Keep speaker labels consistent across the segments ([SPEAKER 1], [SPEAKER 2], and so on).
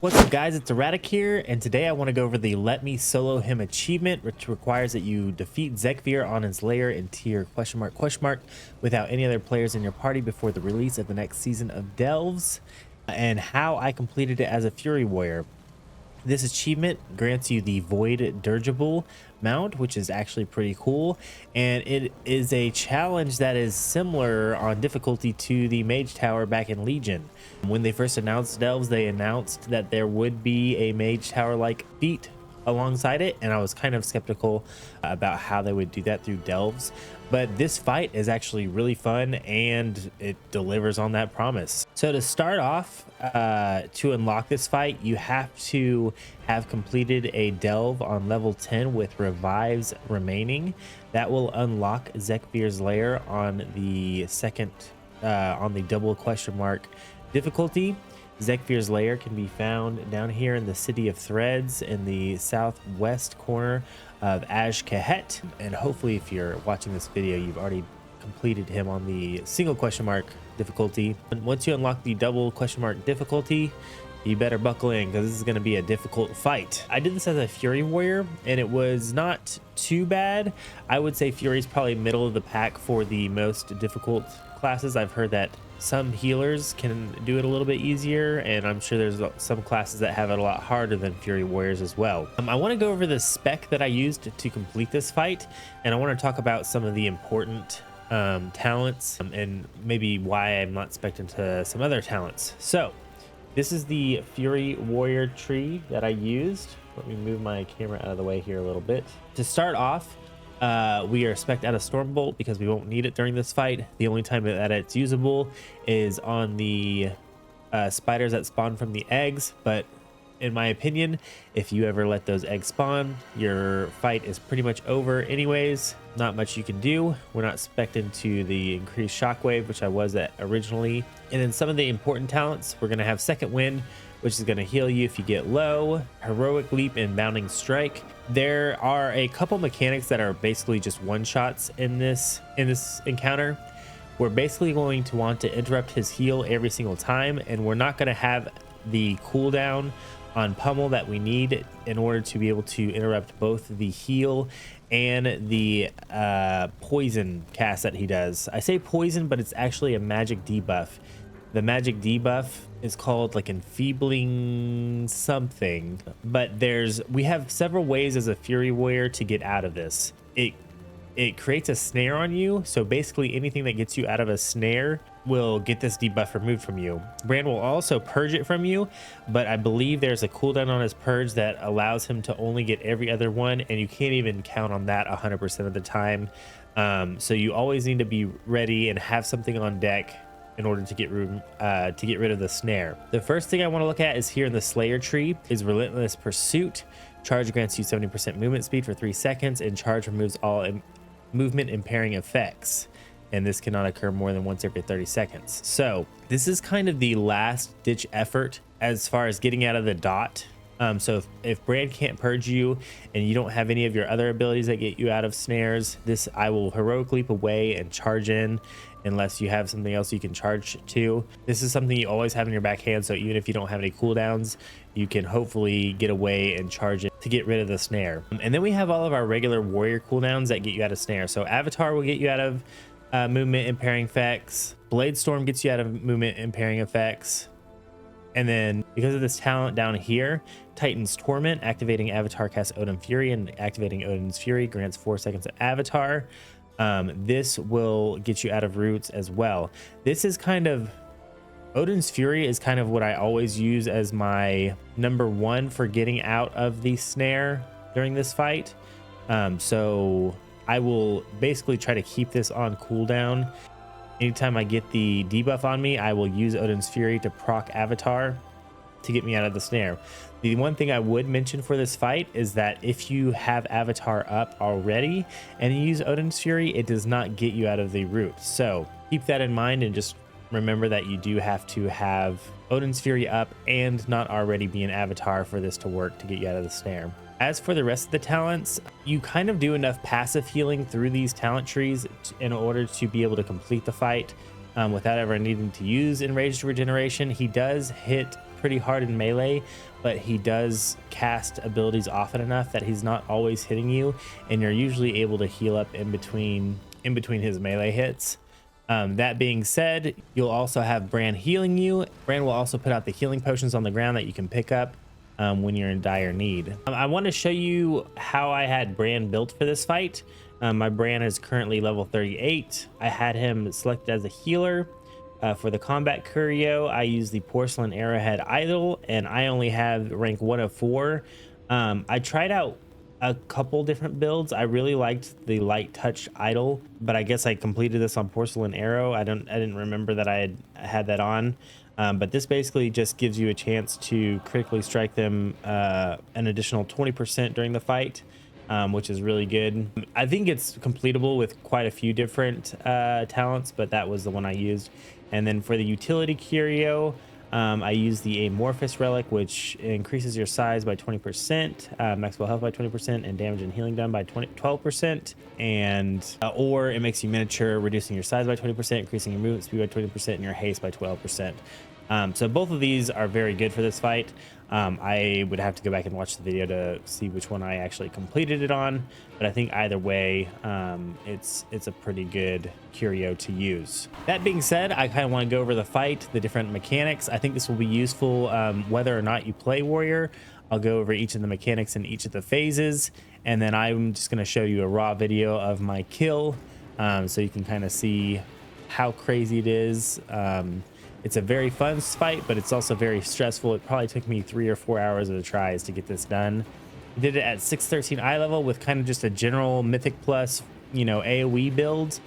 [SPEAKER 1] What's up guys, it's Erratic here, and today I want to go over the Let Me Solo Him achievement, which requires that you defeat Zekvir on his Lair in tier ... without any other players in your party before the release of the next season of Delves, and how I completed it as a Fury Warrior. This achievement grants you the Void Dirigible Mount, which is actually pretty cool, and it is a challenge that is similar on difficulty to the Mage Tower back in Legion. When they first announced Delves, they announced that there would be a Mage Tower like feat alongside it, and I was kind of skeptical about how they would do that through Delves, but this fight is actually really fun and it delivers on that promise. So to start off, to unlock this fight, you have to have completed a delve on level 10 with revives remaining. That will unlock Zekvir's Lair on the second on the double ? difficulty. Zekvir's Lair can be found down here in the City of Threads in the southwest corner of Azkahet, and hopefully if you're watching this video you've already completed him on the single ? difficulty. And once you unlock the double ? difficulty, you better buckle in because this is going to be a difficult fight. I did this as a Fury Warrior and it was not too bad. I would say Fury is probably middle of the pack for the most difficult classes. I've heard that some healers can do it a little bit easier, and I'm sure there's some classes that have it a lot harder than Fury Warriors as well. I want to go over the spec that I used to complete this fight, and I want to talk about some of the important talents and maybe why I'm not spec'd into some other talents. So this is the Fury Warrior tree that I used. Let me move my camera out of the way here a little bit. To start off, we are spec'd out of Stormbolt because we won't need it during this fight. The only time that it's usable is on the spiders that spawn from the eggs, but in my opinion, if you ever let those eggs spawn, your fight is pretty much over anyways. Not much you can do. We're not spec'd into the increased shockwave, which I was at originally. And then some of the important talents, we're going to have Second Wind, which is going to heal you if you get low, Heroic Leap, and Bounding Strike. There are a couple mechanics that are basically just one-shots in this encounter. We're basically going to want to interrupt his heal every single time, and we're not going to have the cooldown on Pummel that we need in order to be able to interrupt both the heal and the poison cast that he does. I say poison, but it's actually a magic debuff. The magic debuff is called like Enfeebling something, but we have several ways as a Fury Warrior to get out of this. It creates a snare on you, so basically anything that gets you out of a snare will get this debuff removed from you. Bran will also purge it from you, but I believe there's a cooldown on his purge that allows him to only get every other one, and you can't even count on that 100% of the time. So you always need to be ready and have something on deck in order to get rid of the snare. The first thing I want to look at is here in the Slayer tree is Relentless Pursuit. Charge grants you 70% movement speed for 3 seconds, and charge removes all movement impairing effects, and this cannot occur more than once every 30 seconds. So this is kind of the last ditch effort as far as getting out of the dot. So if Bran can't purge you and you don't have any of your other abilities that get you out of snares, I will Heroic Leap away and charge in unless you have something else you can charge to. This is something you always have in your backhand, so even if you don't have any cooldowns, you can hopefully get away and charge it to get rid of the snare. And then we have all of our regular warrior cooldowns that get you out of snare. So Avatar will get you out of movement impairing effects. Blade Storm gets you out of movement impairing effects. And then because of this talent down here, Titan's Torment, activating Avatar casts Odin Fury, and activating Odin's Fury grants 4 seconds of Avatar. This will get you out of roots as well. This is kind of Odin's Fury is kind of what I always use as my #1 for getting out of the snare during this fight. So I will basically try to keep this on cooldown. Anytime I get the debuff on me, I will use Odin's Fury to proc Avatar to get me out of the snare. The one thing I would mention for this fight is that if you have Avatar up already and you use Odin's Fury, it does not get you out of the root. So keep that in mind and just remember that you do have to have Odin's Fury up and not already be an Avatar for this to work to get you out of the snare. As for the rest of the talents, you kind of do enough passive healing through these talent trees in order to be able to complete the fight without ever needing to use Enraged Regeneration. He does hit pretty hard in melee, but he does cast abilities often enough that he's not always hitting you, and you're usually able to heal up in between his melee hits. That being said, you'll also have Bran healing you. Bran will also put out the healing potions on the ground that you can pick up when you're in dire need. I want to show you how I had Bran built for this fight. My Bran is currently level 38. I had him selected as a healer. For the combat curio, I use the porcelain arrowhead idol, and I only have rank 1 of 4. I tried out a couple different builds. I really liked the light touch idol, but I guess I completed this on porcelain arrow. I didn't remember that I had that on. But this basically just gives you a chance to critically strike them an additional 20% during the fight, which is really good. I think it's completable with quite a few different talents, but that was the one I used. And then for the utility curio, I use the amorphous relic, which increases your size by 20%, max health by 20%, and damage and healing done by 12%. And or it makes you miniature, reducing your size by 20%, increasing your movement speed by 20%, and your haste by 12%. So both of these are very good for this fight. I would have to go back and watch the video to see which one I actually completed it on, but I think either way, it's a pretty good curio to use. That being said, I kind of want to go over the fight, the different mechanics. I think this will be useful whether or not you play warrior. I'll go over each of the mechanics in each of the phases, and then I'm just going to show you a raw video of my kill, so you can kind of see how crazy it is. It's a very fun fight, but it's also very stressful. It probably took me 3 or 4 hours of the tries to get this done. I did it at 613 eye level with kind of just a general Mythic Plus, AoE build,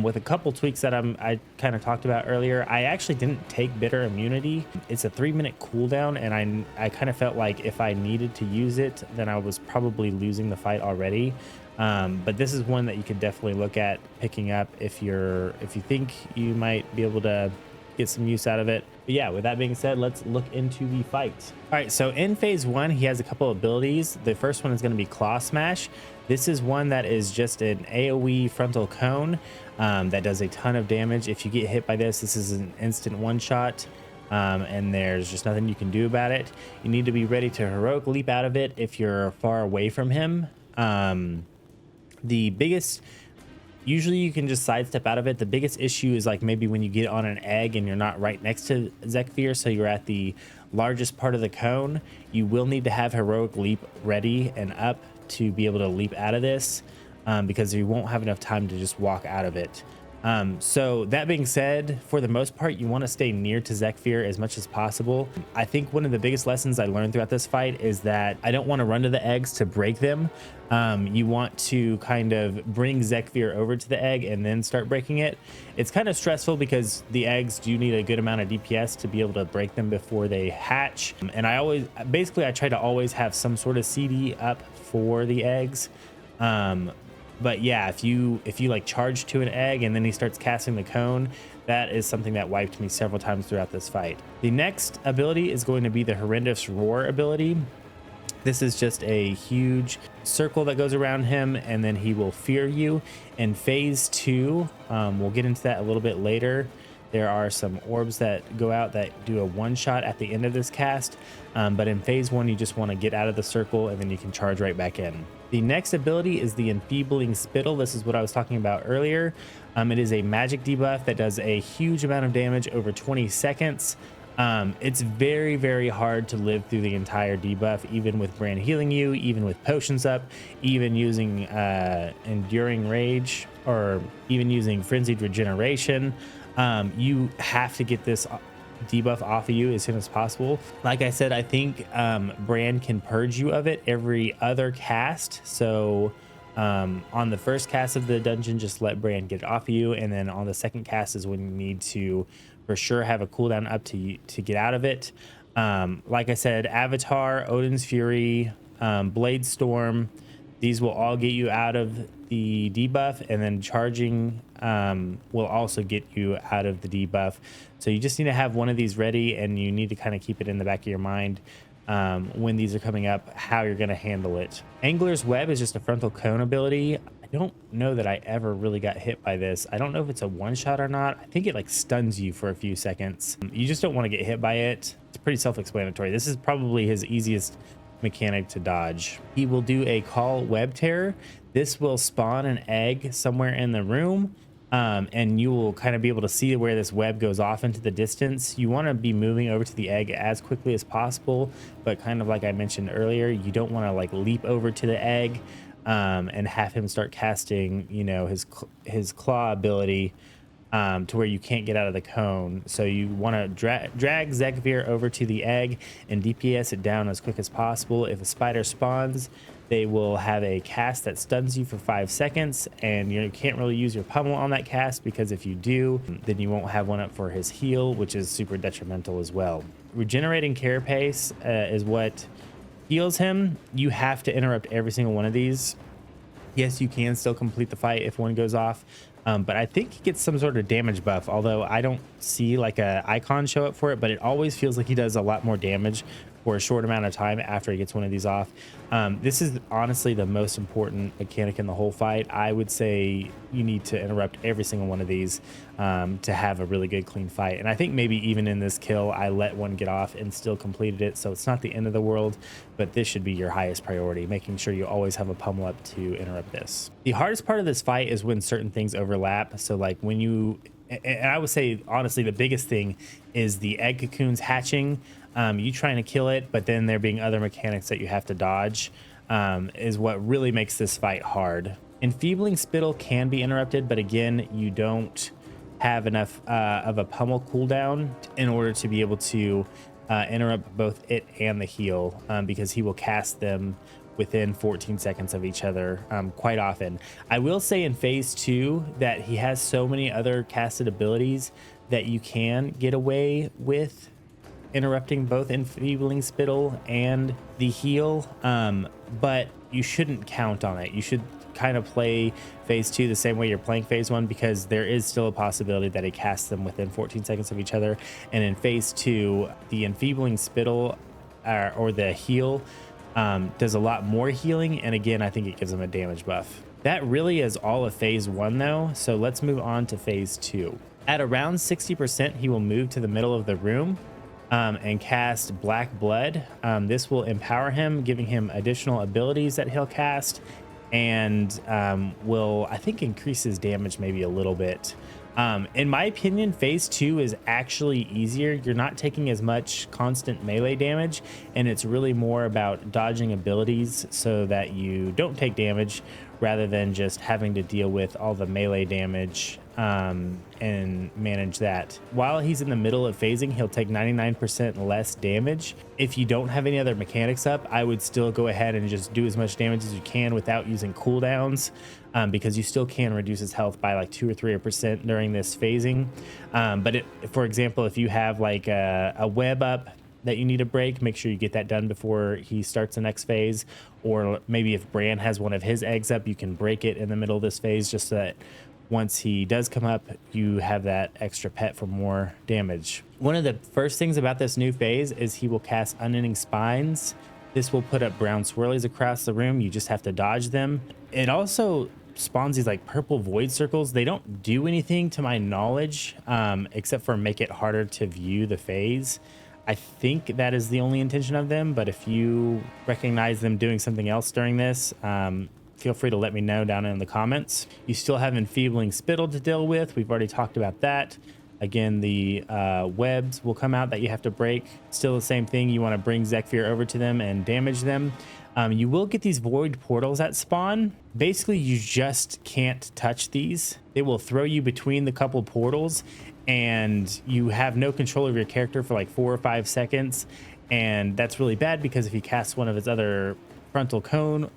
[SPEAKER 1] with a couple tweaks that I kind of talked about earlier. I actually didn't take Bitter Immunity. It's a 3-minute cooldown, and I kind of felt like if I needed to use it, then I was probably losing the fight already. But this is one that you could definitely look at picking up if you think you might be able to get some use out of it. But yeah, with that being said, let's look into the fight. All right, so in phase 1, he has a couple of abilities. The first one is going to be Claw Smash. This is one that is just an AoE frontal cone that does a ton of damage. If you get hit by this is an instant one-shot, and there's just nothing you can do about it. You need to be ready to heroic leap out of it if you're far away from him. Usually you can just sidestep out of it. The biggest issue is like maybe when you get on an egg and you're not right next to Zekvir, so you're at the largest part of the cone, you will need to have heroic leap ready and up to be able to leap out of this, because you won't have enough time to just walk out of it. So that being said, for the most part, you want to stay near to Zekvir as much as possible. I think one of the biggest lessons I learned throughout this fight is that I don't want to run to the eggs to break them. You want to kind of bring Zekvir over to the egg and then start breaking it. It's kind of stressful because the eggs do need a good amount of DPS to be able to break them before they hatch. And I try to always have some sort of CD up for the eggs. But yeah, if you like charge to an egg and then he starts casting the cone, that is something that wiped me several times throughout this fight. The next ability is going to be the Horrendous Roar ability. This is just a huge circle that goes around him, and then he will fear you. In phase 2, we'll get into that a little bit later. There are some orbs that go out that do a one-shot at the end of this cast, but in phase 1, you just want to get out of the circle, and then you can charge right back in. The next ability is the Enfeebling Spittle. This is what I was talking about earlier. It is a magic debuff that does a huge amount of damage over 20 seconds. It's very, very hard to live through the entire debuff, even with Bran healing you, even with potions up, even using Enduring Rage, or even using Frenzied Regeneration. You have to get this debuff off of you as soon as possible. Like I said, I think Bran can purge you of it every other cast. So on the first cast of the dungeon, just let Bran get it off of you, and then on the second cast is when you need to for sure have a cooldown up to get out of it. Like I said, Avatar, Odin's Fury, Blade Storm, these will all get you out of the debuff, and then charging will also get you out of the debuff. So you just need to have one of these ready, and you need to kind of keep it in the back of your mind when these are coming up, how you're going to handle it. Angler's Web is just a frontal cone ability. I don't know that I ever really got hit by this. I don't know if it's a one-shot or not. I think it like stuns you for a few seconds. You just don't want to get hit by it. It's pretty self-explanatory. This is probably his easiest mechanic to dodge. He will do a call web terror. This will spawn an egg somewhere in the room, and you will kind of be able to see where this web goes off into the distance. You want to be moving over to the egg as quickly as possible, but kind of like I mentioned earlier, you don't want to like leap over to the egg and have him start casting, you know, his claw ability to where you can't get out of the cone. So you want to drag Zekvir over to the egg and DPS it down as quick as possible. If a spider spawns, they will have a cast that stuns you for 5 seconds, and you can't really use your pummel on that cast, because if you do, then you won't have one up for his heal, which is super detrimental as well. Regenerating Carapace is what heals him. You have to interrupt every single one of these. Yes, you can still complete the fight if one goes off, but I think he gets some sort of damage buff, although I don't see like a icon show up for it, but it always feels like he does a lot more damage for a short amount of time after he gets one of these off. This is honestly the most important mechanic in the whole fight. I would say you need to interrupt every single one of these to have a really good clean fight. And I think maybe even in this kill, I let one get off and still completed it. So it's not the end of the world, but this should be your highest priority, making sure you always have a pummel up to interrupt this. The hardest part of this fight is when certain things overlap. So like when you, and I would say honestly, the biggest thing is the egg cocoons hatching. You trying to kill it, but then there being other mechanics that you have to dodge is what really makes this fight hard. Enfeebling Spittle can be interrupted, but again, you don't have enough of a pummel cooldown in order to be able to interrupt both it and the heal, because he will cast them within 14 seconds of each other quite often. I will say in phase 2 that he has so many other casted abilities that you can get away with interrupting both Enfeebling Spittle and the heal, but you shouldn't count on it. You should kind of play phase 2 the same way you're playing phase 1, because there is still a possibility that he casts them within 14 seconds of each other. And in phase 2, the Enfeebling Spittle or the heal does a lot more healing, and again, I think it gives him a damage buff. That really is all of phase 1 though, so let's move on to phase 2. At around 60%, he will move to the middle of the room and cast Black Blood. This will empower him, giving him additional abilities that he'll cast, and will, I think, increase his damage maybe a little bit. In my opinion, phase 2 is actually easier. You're not taking as much constant melee damage, and it's really more about dodging abilities so that you don't take damage, rather than just having to deal with all the melee damage and manage that. While he's in the middle of phasing, he'll take 99% less damage. If you don't have any other mechanics up, I would still go ahead and just do as much damage as you can without using cooldowns, because you still can reduce his health by like 2 or 3% during this phasing. But for example, if you have like a web up that you need to break, make sure you get that done before he starts the next phase. Or maybe if Bran has one of his eggs up, you can break it in the middle of this phase, just so that once he does come up, you have that extra pet for more damage. One of the first things about this new phase is he will cast Unending Spines. This will put up brown swirlies across the room. You just have to dodge them. It also spawns these like purple void circles. They don't do anything to my knowledge, except for make it harder to view the phase. I think that is the only intention of them, but if you recognize them doing something else during this, feel free to let me know down in the comments. You still have Enfeebling Spittle to deal with. We've already talked about that. Again, the webs will come out that you have to break. Still the same thing. You want to bring Zekvir over to them and damage them. You will get these void portals at spawn. Basically, you just can't touch these. They will throw you between the couple portals, and you have no control of your character for like 4 or 5 seconds. And that's really bad, because if he casts one of his other frontal cone,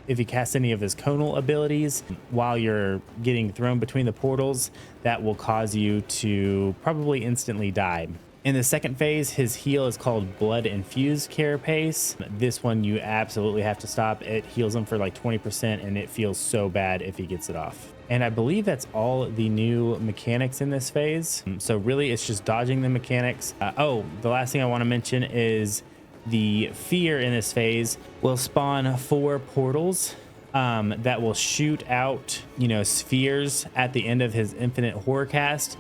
[SPEAKER 1] if he casts any of his conal abilities while you're getting thrown between the portals, that will cause you to probably instantly die. In the second phase, his heal is called Blood-Infused Carapace. This one you absolutely have to stop. It heals him for like 20%, and it feels so bad if he gets it off. And I believe that's all the new mechanics in this phase. So really, it's just dodging the mechanics. Oh, the last thing I want to mention is the fear in this phase will spawn 4 portals that will shoot out, spheres at the end of his infinite horror cast.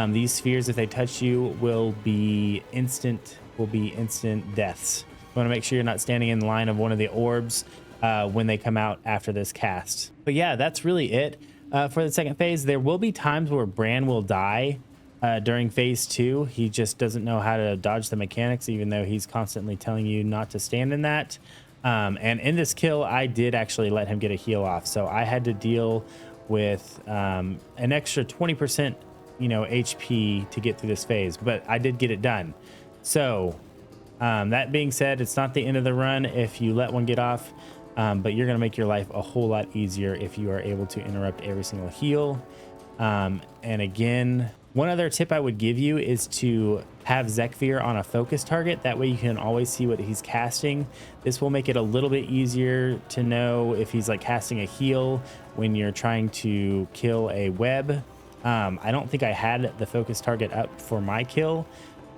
[SPEAKER 1] These spheres, if they touch you, will be instant will be instant deaths. You want to make sure you're not standing in line of one of the orbs when they come out after this cast. But yeah, that's really it for the second phase. There will be times where Bran will die during phase 2. He just doesn't know how to dodge the mechanics, even though he's constantly telling you not to stand in that. And in this kill, I did actually let him get a heal off. So I had to deal with an extra 20%, HP to get through this phase, but I did get it done. So that being said, it's not the end of the run if you let one get off, but you're going to make your life a whole lot easier if you are able to interrupt every single heal. And again, one other tip I would give you is to have Zekvir on a focus target. That way you can always see what he's casting. This will make it a little bit easier to know if he's like casting a heal when you're trying to kill a web. I don't think I had the focus target up for my kill,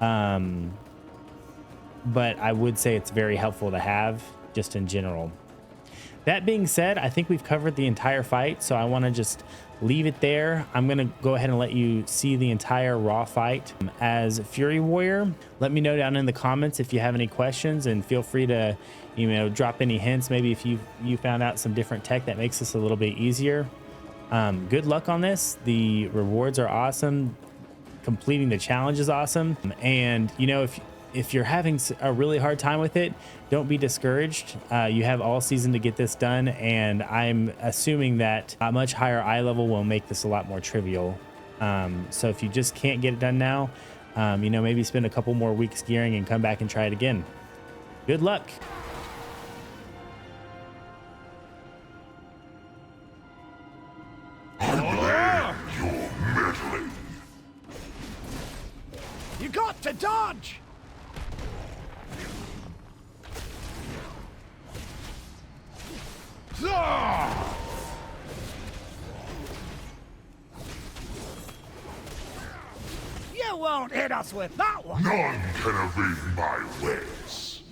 [SPEAKER 1] but I would say it's very helpful to have just in general. That being said, I think we've covered the entire fight, so I want to just leave it there. I'm going to go ahead and let you see the entire raw fight. As Fury Warrior, let me know down in the comments if you have any questions, and feel free to, drop any hints. Maybe if you found out some different tech that makes this a little bit easier. Good luck on this. The rewards are awesome. Completing the challenge is awesome. And, if you're having a really hard time with it, don't be discouraged. You have all season to get this done, and I'm assuming that a much higher eye level will make this a lot more trivial. So if you just can't get it done now, maybe spend a couple more weeks gearing and come back and try it again. Good luck.
[SPEAKER 2] You're meddling.
[SPEAKER 3] You got to dodge! You won't hit us with that one!
[SPEAKER 2] None can evade my ways.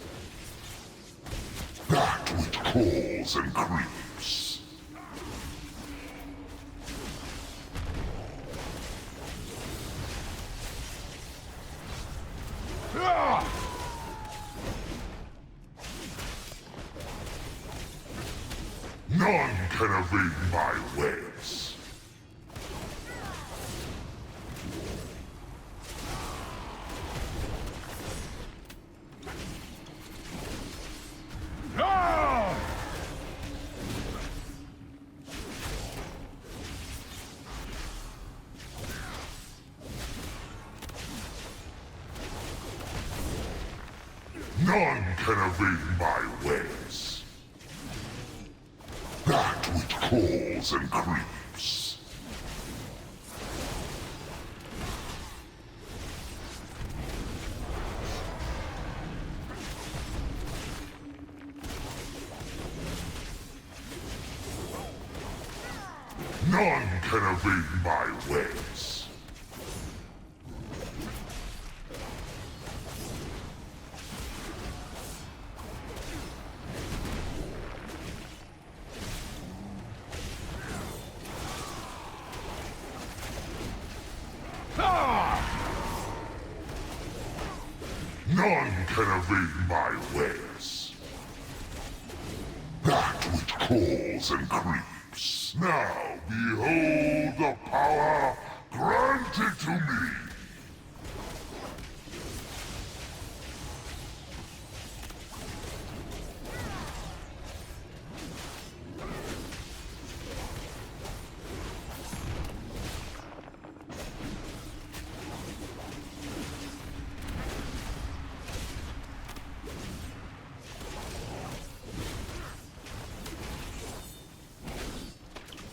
[SPEAKER 2] That which crawls and creeps. None can evade my ways. None can evade my ways. That which crawls and creeps. None can evade my ways. None can evade my ways. That which crawls and creeps. Now behold the power granted to me.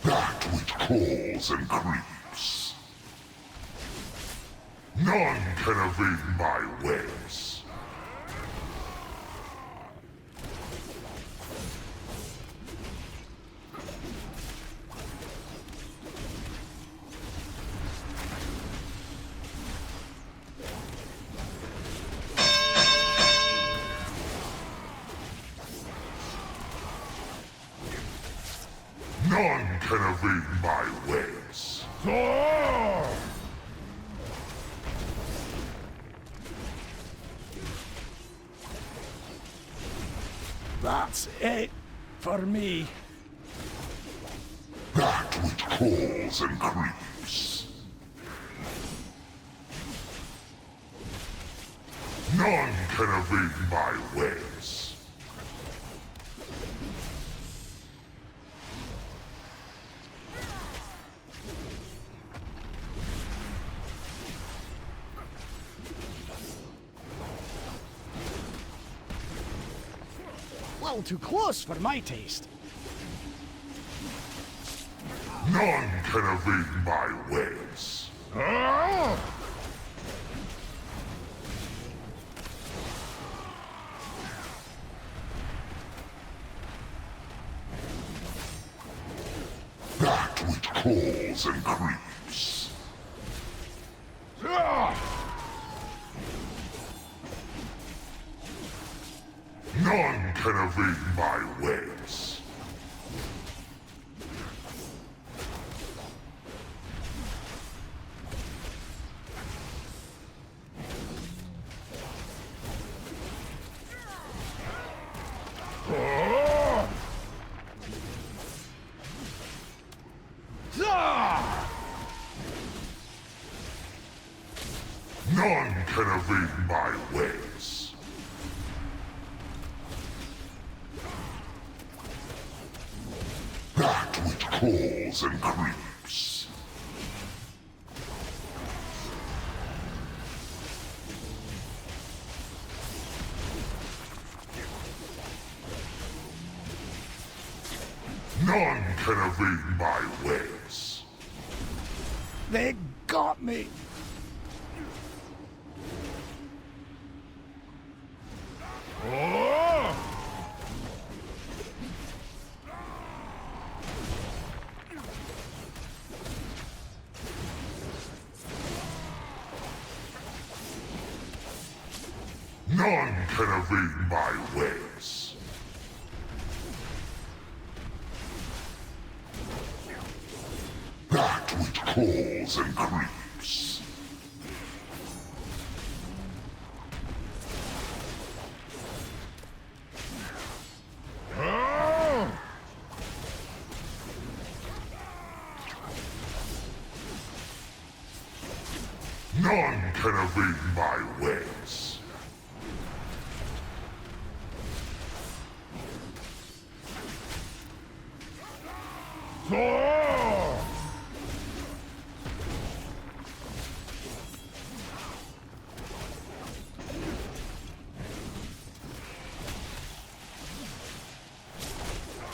[SPEAKER 2] That which crawls and creeps. None can evade my ways. None can evade my ways.
[SPEAKER 3] That's it for me.
[SPEAKER 2] That which crawls and creeps. None can evade my ways.
[SPEAKER 3] A little too close for my taste.
[SPEAKER 2] None can evade my ways. That which crawls and creeps. None can evade my ways. None can evade my ways. That which crawls and creeps. None can evade my ways.
[SPEAKER 3] They got me.
[SPEAKER 2] None can evade my ways. That which crawls and creeps. None can evade my ways.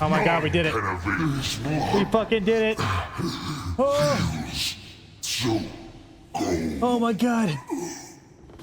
[SPEAKER 1] Oh my god, we did it.
[SPEAKER 2] Can evade this
[SPEAKER 1] We
[SPEAKER 2] one.
[SPEAKER 1] fucking did it. Oh,
[SPEAKER 2] So cold.
[SPEAKER 1] oh my god.